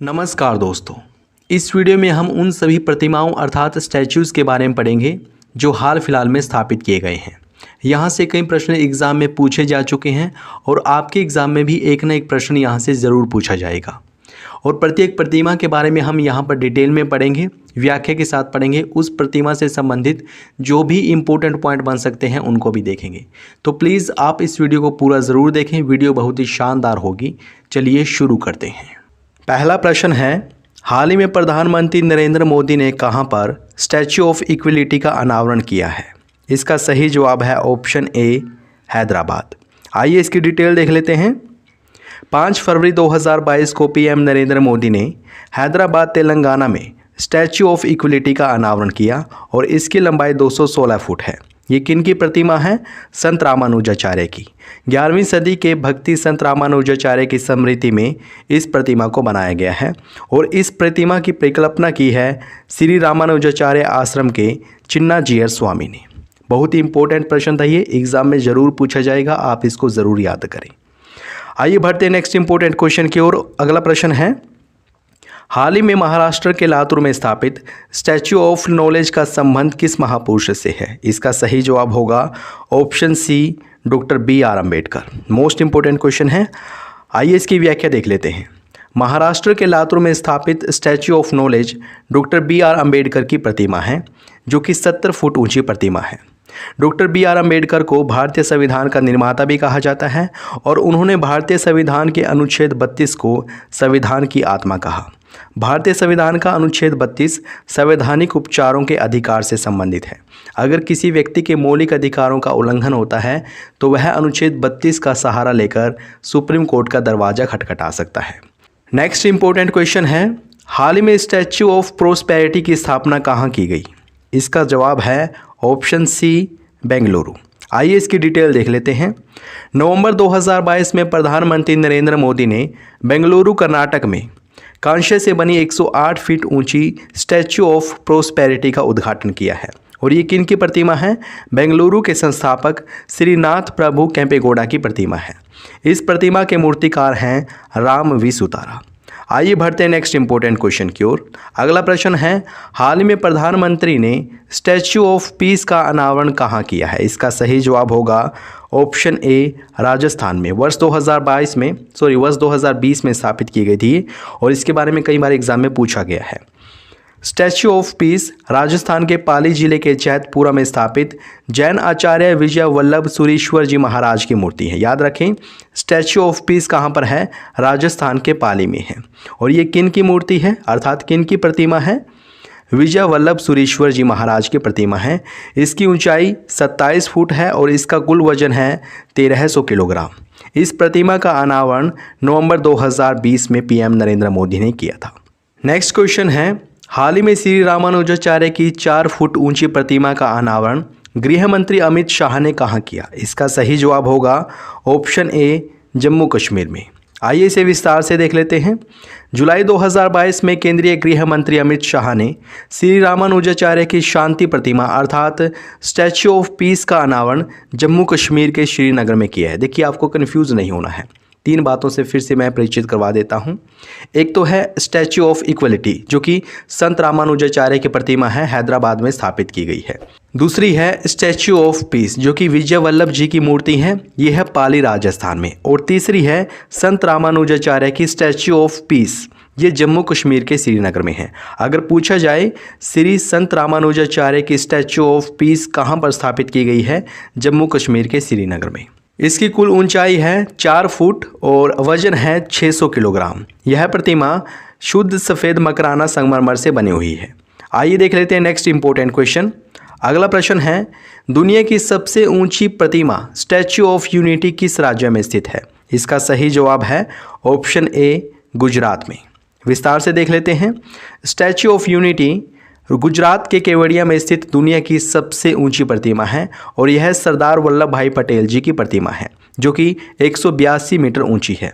नमस्कार दोस्तों, इस वीडियो में हम उन सभी प्रतिमाओं अर्थात स्टैच्यूज़ के बारे में पढ़ेंगे जो हाल फिलहाल में स्थापित किए गए हैं। यहाँ से कई प्रश्न एग्ज़ाम में पूछे जा चुके हैं और आपके एग्ज़ाम में भी एक न एक प्रश्न यहाँ से ज़रूर पूछा जाएगा। और प्रत्येक प्रतिमा के बारे में हम यहाँ पर डिटेल में पढ़ेंगे, व्याख्या के साथ पढ़ेंगे, उस प्रतिमा से संबंधित जो भी इम्पोर्टेंट पॉइंट बन सकते हैं उनको भी देखेंगे। तो प्लीज़ आप इस वीडियो को पूरा ज़रूर देखें, वीडियो बहुत ही शानदार होगी। चलिए शुरू करते हैं। पहला प्रश्न है, हाल ही में प्रधानमंत्री नरेंद्र मोदी ने कहां पर स्टैच्यू ऑफ इक्वलिटी का अनावरण किया है? इसका सही जवाब है ऑप्शन ए, हैदराबाद। आइए इसकी डिटेल देख लेते हैं। 5 फरवरी 2022 को पीएम नरेंद्र मोदी ने हैदराबाद तेलंगाना में स्टैच्यू ऑफ इक्वलिटी का अनावरण किया और इसकी लंबाई 216 फुट है। ये किन की प्रतिमा है? संत रामानुजाचार्य की। 11वीं सदी के भक्ति संत रामानुजाचार्य की स्मृति में इस प्रतिमा को बनाया गया है और इस प्रतिमा की परिकल्पना की है श्री रामानुजाचार्य आश्रम के चिन्ना जीयर स्वामी ने। बहुत ही इंपॉर्टेंट प्रश्न था ये, एग्जाम में ज़रूर पूछा जाएगा, आप इसको ज़रूर याद करें। आइए बढ़ते हैं नेक्स्ट इंपॉर्टेंट क्वेश्चन की ओर। अगला प्रश्न है, हाल ही में महाराष्ट्र के लातूर में स्थापित स्टैच्यू ऑफ नॉलेज का संबंध किस महापुरुष से है? इसका सही जवाब होगा option C, doctor BR Ambedkar. Most important question है, आइए इसकी व्याख्या देख लेते हैं। महाराष्ट्र के लातूर में स्थापित statue of knowledge doctor BR Ambedkar की प्रतिमा है, जो कि 70 फुट ऊंची प्रतिमा है। डॉक्टर BR अम्बेडकर को भारतीय संविधान का निर्माता भी कहा जाता है और उन्होंने भारतीय संविधान के अनुच्छेद 32 को संविधान की आत्मा कहा। भारतीय संविधान का अनुच्छेद 32 संवैधानिक उपचारों के अधिकार से संबंधित है। अगर किसी व्यक्ति के मौलिक अधिकारों का उल्लंघन होता है तो वह अनुच्छेद 32 का सहारा लेकर सुप्रीम कोर्ट का दरवाजा खटखटा सकता है। नेक्स्ट इंपॉर्टेंट क्वेश्चन है, हाल ही में स्टैच्यू ऑफ प्रोस्पेरिटी की स्थापना कहाँ की गई? इसका जवाब है ऑप्शन सी, बेंगलुरु। आइए इसकी डिटेल देख लेते हैं। नवंबर 2022 में प्रधानमंत्री नरेंद्र मोदी ने बेंगलुरु कर्नाटक में कांस्य से बनी 108 फीट ऊंची स्टैच्यू ऑफ प्रोस्पेरिटी का उद्घाटन किया है और ये किन की प्रतिमा है? बेंगलुरु के संस्थापक श्रीनाथ प्रभु केम्पेगौड़ा की प्रतिमा है। इस प्रतिमा के मूर्तिकार हैं राम वी सुतारा। आइए बढ़ते हैं नेक्स्ट इंपॉर्टेंट क्वेश्चन की ओर। अगला प्रश्न है, हाल ही में प्रधानमंत्री ने स्टैच्यू ऑफ पीस का अनावरण कहाँ किया है? इसका सही जवाब होगा ऑप्शन ए, राजस्थान में। वर्ष 2020 में स्थापित की गई थी और इसके बारे में कई बार एग्जाम में पूछा गया है। स्टैच्यू ऑफ पीस राजस्थान के पाली जिले के जैतपुरा में स्थापित जैन आचार्य विजय वल्लभ सुरीश्वर जी महाराज की मूर्ति है। याद रखें, स्टैच्यू ऑफ पीस कहाँ पर है? राजस्थान के पाली में है और ये किन की मूर्ति है अर्थात किन की प्रतिमा है? विजय वल्लभ सुरीश्वर जी महाराज की प्रतिमा है। इसकी ऊंचाई 27 फुट है और इसका कुल वजन है 1300 किलोग्राम। इस प्रतिमा का अनावरण नवंबर 2020 में पीएम नरेंद्र मोदी ने किया था। नेक्स्ट क्वेश्चन है, हाल ही में श्री रामानुजाचार्य की 4 फुट ऊंची प्रतिमा का अनावरण गृह मंत्री अमित शाह ने कहाँ किया? इसका सही जवाब होगा ऑप्शन ए, जम्मू कश्मीर में। आइए इसे विस्तार से देख लेते हैं। जुलाई 2022 में केंद्रीय गृह मंत्री अमित शाह ने श्री रामानुजाचार्य की शांति प्रतिमा अर्थात स्टैच्यू ऑफ पीस का अनावरण जम्मू कश्मीर के श्रीनगर में किया है। देखिए, आपको कन्फ्यूज़ नहीं होना है, 3 बातों से फिर से मैं परिचित करवा देता हूं। एक तो है स्टैच्यू ऑफ इक्वलिटी, जो कि संत रामानुजाचार्य की प्रतिमा है, हैदराबाद में स्थापित की गई है। दूसरी है स्टैच्यू ऑफ पीस, जो कि विजय वल्लभ जी की मूर्ति है, यह है पाली राजस्थान में। और तीसरी है संत रामानुजाचार्य की स्टैच्यू ऑफ पीस, ये जम्मू कश्मीर के श्रीनगर में है। अगर पूछा जाए श्री संत रामानुजाचार्य की स्टैच्यू ऑफ पीस कहाँ पर स्थापित की गई है? जम्मू कश्मीर के श्रीनगर में। इसकी कुल ऊंचाई है 4 फुट और वजन है 600 किलोग्राम। यह प्रतिमा शुद्ध सफ़ेद मकराना संगमरमर से बनी हुई है। आइए देख लेते हैं नेक्स्ट इंपॉर्टेंट क्वेश्चन। अगला प्रश्न है, दुनिया की सबसे ऊंची प्रतिमा स्टैच्यू ऑफ यूनिटी किस राज्य में स्थित है? इसका सही जवाब है ऑप्शन ए, गुजरात में। विस्तार से देख लेते हैं। स्टैच्यू ऑफ यूनिटी गुजरात के केवड़िया में स्थित दुनिया की सबसे ऊंची प्रतिमा है और यह सरदार वल्लभ भाई पटेल जी की प्रतिमा है, जो कि 182 मीटर ऊंची है।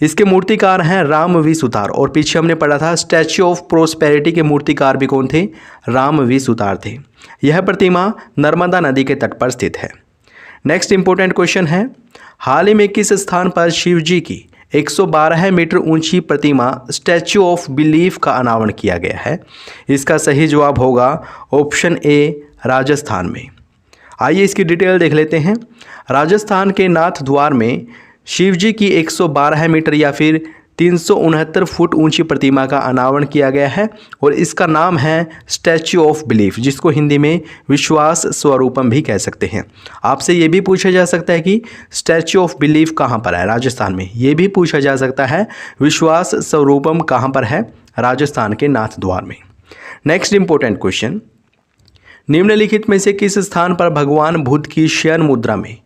इसके मूर्तिकार हैं राम वी सुतार और पीछे हमने पढ़ा था स्टैच्यू ऑफ प्रोस्पेरिटी के मूर्तिकार भी कौन थे? राम वी सुतार थे। यह प्रतिमा नर्मदा नदी के तट पर स्थित है। नेक्स्ट इंपॉर्टेंट क्वेश्चन है, हाल ही में किस स्थान पर शिव जी की 112 मीटर ऊंची प्रतिमा स्टैच्यू ऑफ बिलीफ का अनावरण किया गया है? इसका सही जवाब होगा ऑप्शन ए, राजस्थान में। आइए इसकी डिटेल देख लेते हैं। राजस्थान के नाथ द्वार में शिवजी की 112 मीटर या फिर 369 फुट ऊंची प्रतिमा का अनावरण किया गया है और इसका नाम है स्टैच्यू ऑफ बिलीफ, जिसको हिंदी में विश्वास स्वरूपम भी कह सकते हैं। आपसे ये भी पूछा जा सकता है कि स्टैच्यू ऑफ बिलीफ कहाँ पर है? राजस्थान में। ये भी पूछा जा सकता है विश्वास स्वरूपम कहाँ पर है? राजस्थान के नाथ द्वार में। नेक्स्ट इंपॉर्टेंट क्वेश्चन, निम्नलिखित में से किस स्थान पर भगवान बुद्ध की शयन मुद्रा में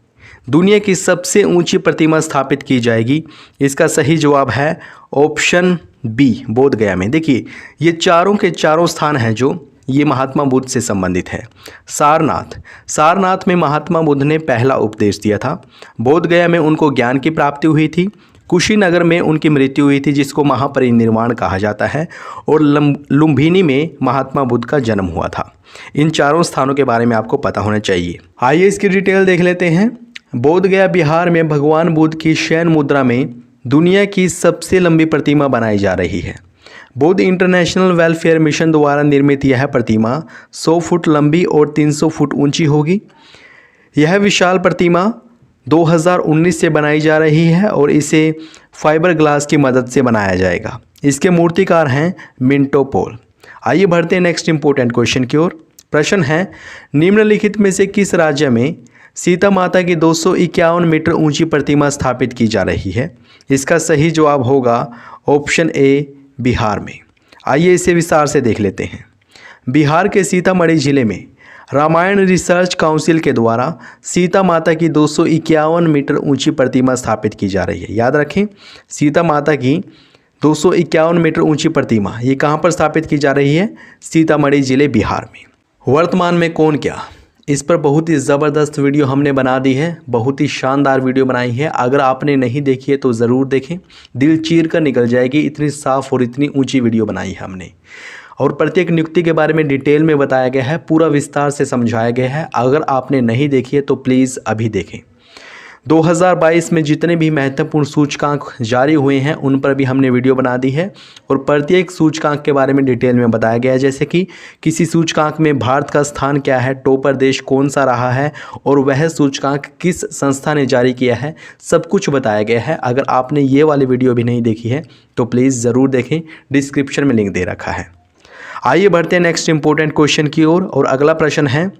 दुनिया की सबसे ऊंची प्रतिमा स्थापित की जाएगी? इसका सही जवाब है ऑप्शन बी, बोध गया में। देखिए ये चारों के चारों स्थान हैं जो ये महात्मा बुद्ध से संबंधित है। सारनाथ में महात्मा बुद्ध ने पहला उपदेश दिया था। बोध गया में उनको ज्ञान की प्राप्ति हुई थी। कुशीनगर में उनकी मृत्यु हुई थी, जिसको महापरिनिर्वाण कहा जाता है। और लुम्बिनी में महात्मा बुद्ध का जन्म हुआ था। इन चारों स्थानों के बारे में आपको पता होना चाहिए। आइए इसकी डिटेल देख लेते हैं। बोध गया बिहार में भगवान बुद्ध की शयन मुद्रा में दुनिया की सबसे लंबी प्रतिमा बनाई जा रही है। बुद्ध इंटरनेशनल वेलफेयर मिशन द्वारा निर्मित यह प्रतिमा 100 फुट लंबी और 300 फुट ऊंची होगी। यह विशाल प्रतिमा 2019 से बनाई जा रही है और इसे फाइबर ग्लास की मदद से बनाया जाएगा। इसके मूर्तिकार हैं मिंटो पोल। आइए बढ़ते हैं नेक्स्ट इंपॉर्टेंट क्वेश्चन की ओर। प्रश्न है, निम्नलिखित में से किस राज्य में सीता माता की 251 मीटर ऊंची प्रतिमा स्थापित की जा रही है? इसका सही जवाब होगा ऑप्शन ए, बिहार में। आइए इसे विस्तार से देख लेते हैं। बिहार के सीतामढ़ी जिले में रामायण रिसर्च काउंसिल के द्वारा सीता माता की 251 मीटर ऊंची प्रतिमा स्थापित की जा रही है। याद रखें, सीता माता की 251 मीटर ऊंची प्रतिमा ये कहाँ पर स्थापित की जा रही है? सीतामढ़ी जिले, बिहार में। वर्तमान में कौन क्या, इस पर बहुत ही ज़बरदस्त वीडियो हमने बना दी है, बहुत ही शानदार वीडियो बनाई है। अगर आपने नहीं देखी है तो ज़रूर देखें, दिल चीर कर निकल जाएगी। इतनी साफ़ और इतनी ऊंची वीडियो बनाई है हमने और प्रत्येक नियुक्ति के बारे में डिटेल में बताया गया है, पूरा विस्तार से समझाया गया है। अगर आपने नहीं देखी है तो प्लीज़ अभी देखें। 2022 में जितने भी महत्वपूर्ण सूचकांक जारी हुए हैं उन पर भी हमने वीडियो बना दी है और प्रत्येक सूचकांक के बारे में डिटेल में बताया गया है, जैसे कि किसी सूचकांक में भारत का स्थान क्या है, टॉपर देश कौन सा रहा है और वह सूचकांक किस संस्था ने जारी किया है, सब कुछ बताया गया है। अगर आपने ये वाली वीडियो भी नहीं देखी है तो प्लीज़ ज़रूर देखें, डिस्क्रिप्शन में लिंक दे रखा है। आइए बढ़ते हैं नेक्स्ट इंपॉर्टेंट क्वेश्चन की ओर और अगला प्रश्न है,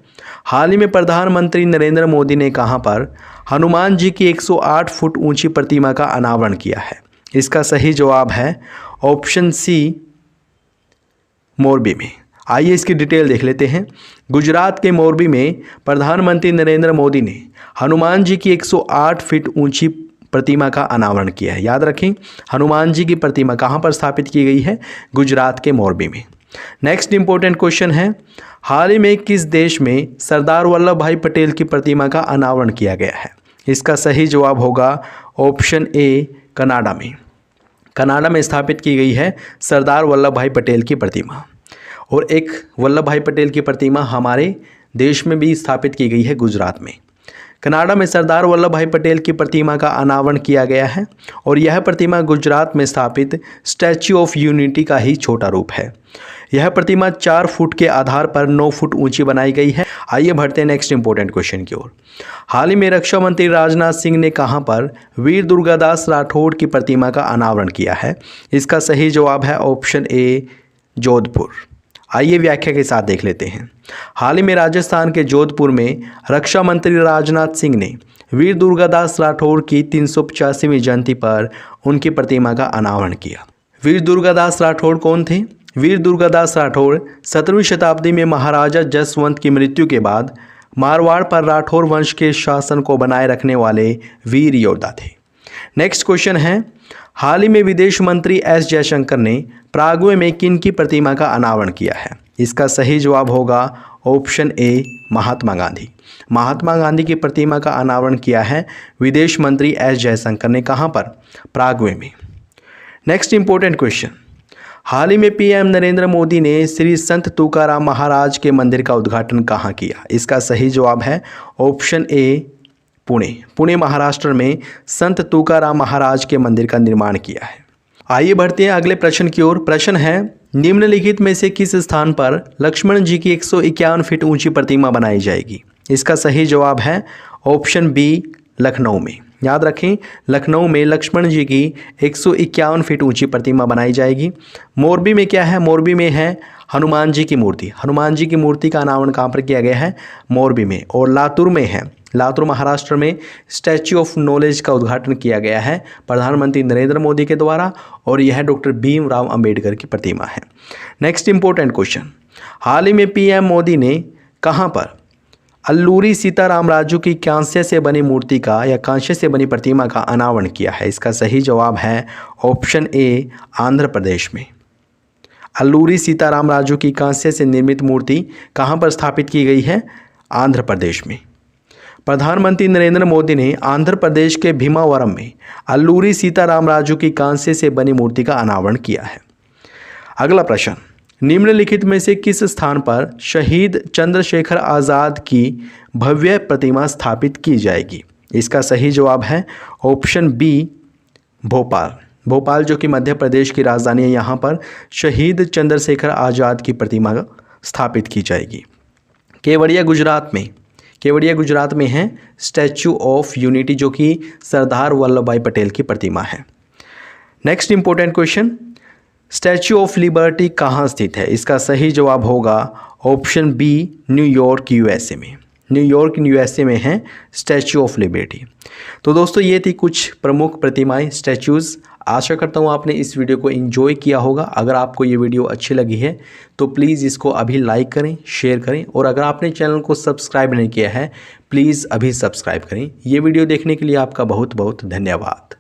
हाल ही में प्रधानमंत्री नरेंद्र मोदी ने कहां पर हनुमान जी की 108 फुट ऊंची प्रतिमा का अनावरण किया है? इसका सही जवाब है ऑप्शन सी, मोरबी में। आइए इसकी डिटेल देख लेते हैं। गुजरात के मोरबी में प्रधानमंत्री नरेंद्र मोदी ने हनुमान जी की 108 फीट ऊंची प्रतिमा का अनावरण किया है। याद रखें, हनुमान जी की प्रतिमा कहां पर स्थापित की गई है? गुजरात के मोरबी में। नेक्स्ट इंपॉर्टेंट क्वेश्चन है, हाल ही में किस देश में सरदार वल्लभ भाई पटेल की प्रतिमा का अनावरण किया गया है? इसका सही जवाब होगा ऑप्शन ए, कनाडा में। कनाडा में स्थापित की गई है सरदार वल्लभ भाई पटेल की प्रतिमा। और एक वल्लभ भाई पटेल की प्रतिमा हमारे देश में भी स्थापित की गई है, गुजरात में। कनाडा में सरदार वल्लभ भाई पटेल की प्रतिमा का अनावरण किया गया है और यह प्रतिमा गुजरात में स्थापित स्टैच्यू ऑफ यूनिटी का ही छोटा रूप है। यह प्रतिमा 4 फुट के आधार पर 9 फुट ऊंची बनाई गई है। आइए बढ़ते हैं नेक्स्ट इंपॉर्टेंट क्वेश्चन की ओर। हाल ही में रक्षा मंत्री राजनाथ सिंह ने कहां पर वीर दुर्गादास राठौड़ की प्रतिमा का अनावरण किया है? इसका सही जवाब है ऑप्शन ए, जोधपुर। आइए व्याख्या के साथ देख लेते हैं। हाल ही में राजस्थान के जोधपुर में रक्षा मंत्री राजनाथ सिंह ने वीर दुर्गादास राठौड़ की 385वीं जयंती पर उनकी प्रतिमा का अनावरण किया। वीर दुर्गादास राठौड़ कौन थे? वीर दुर्गादास राठौड़ 17वीं शताब्दी में महाराजा जसवंत की मृत्यु के बाद मारवाड़ पर राठौड़ वंश के शासन को बनाए रखने वाले वीर योद्धा थे। नेक्स्ट क्वेश्चन है, हाल ही में विदेश मंत्री एस जयशंकर ने प्रागवे में किन की प्रतिमा का अनावरण किया है? इसका सही जवाब होगा ऑप्शन ए, महात्मा गांधी। महात्मा गांधी की प्रतिमा का अनावरण किया है विदेश मंत्री एस जयशंकर ने। कहां पर? प्रागवे में। नेक्स्ट इंपॉर्टेंट क्वेश्चन, हाल ही में पीएम नरेंद्र मोदी ने श्री संत तुकाराम महाराज के मंदिर का उद्घाटन कहां किया? इसका सही जवाब है ऑप्शन ए, पुणे महाराष्ट्र में संत तुकाराम महाराज के मंदिर का निर्माण किया है। आइए बढ़ते हैं अगले प्रश्न की ओर। प्रश्न है, निम्नलिखित में से किस स्थान पर लक्ष्मण जी की 151 फीट ऊंची प्रतिमा बनाई जाएगी? इसका सही जवाब है ऑप्शन बी, लखनऊ में। याद रखें, लखनऊ में लक्ष्मण जी की 151 फीट ऊंची प्रतिमा बनाई जाएगी। मोरबी में क्या है? मोरबी में है हनुमान जी की मूर्ति। हनुमान जी की मूर्ति का अनावरण कहाँ पर किया गया है? मोरबी में। और लातूर में है, लातूर महाराष्ट्र में स्टैच्यू ऑफ नॉलेज का उद्घाटन किया गया है प्रधानमंत्री नरेंद्र मोदी के द्वारा, और यह डॉक्टर भीमराव अंबेडकर की प्रतिमा है। नेक्स्ट इंपॉर्टेंट क्वेश्चन, हाल ही में पीएम मोदी ने कहाँ पर अल्लूरी सीताराम राजू की कांस्य से बनी मूर्ति का या कांस्य से बनी प्रतिमा का अनावरण किया है? इसका सही जवाब है ऑप्शन ए, आंध्र प्रदेश में। अल्लूरी सीताराम राजू की कांस्य से निर्मित मूर्ति कहाँ पर स्थापित की गई है? आंध्र प्रदेश में। प्रधानमंत्री नरेंद्र मोदी ने आंध्र प्रदेश के भीमावरम में अल्लूरी सीताराम राजू की कांस्य से बनी मूर्ति का अनावरण किया है। अगला प्रश्न, निम्नलिखित में से किस स्थान पर शहीद चंद्रशेखर आज़ाद की भव्य प्रतिमा स्थापित की जाएगी? इसका सही जवाब है ऑप्शन बी, भोपाल। भोपाल जो कि मध्य प्रदेश की राजधानी है, यहाँ पर शहीद चंद्रशेखर आज़ाद की प्रतिमा स्थापित की जाएगी। केवड़िया गुजरात में है स्टैच्यू ऑफ यूनिटी, जो कि सरदार वल्लभ भाई पटेल की प्रतिमा है। Next important question, statue of liberty कहाँ स्थित है? इसका सही जवाब होगा ऑप्शन बी, न्यूयॉर्क यूएसए में। न्यूयॉर्क यूएसए में है स्टैच्यू ऑफ लिबर्टी। तो दोस्तों, ये थी कुछ प्रमुख प्रतिमाएं, स्टैच्यूज़। आशा करता हूँ आपने इस वीडियो को एंजॉय किया होगा। अगर आपको ये वीडियो अच्छी लगी है तो प्लीज़ इसको अभी लाइक करें, शेयर करें, और अगर आपने चैनल को सब्सक्राइब नहीं किया है प्लीज़ अभी सब्सक्राइब करें। ये वीडियो देखने के लिए आपका बहुत बहुत धन्यवाद।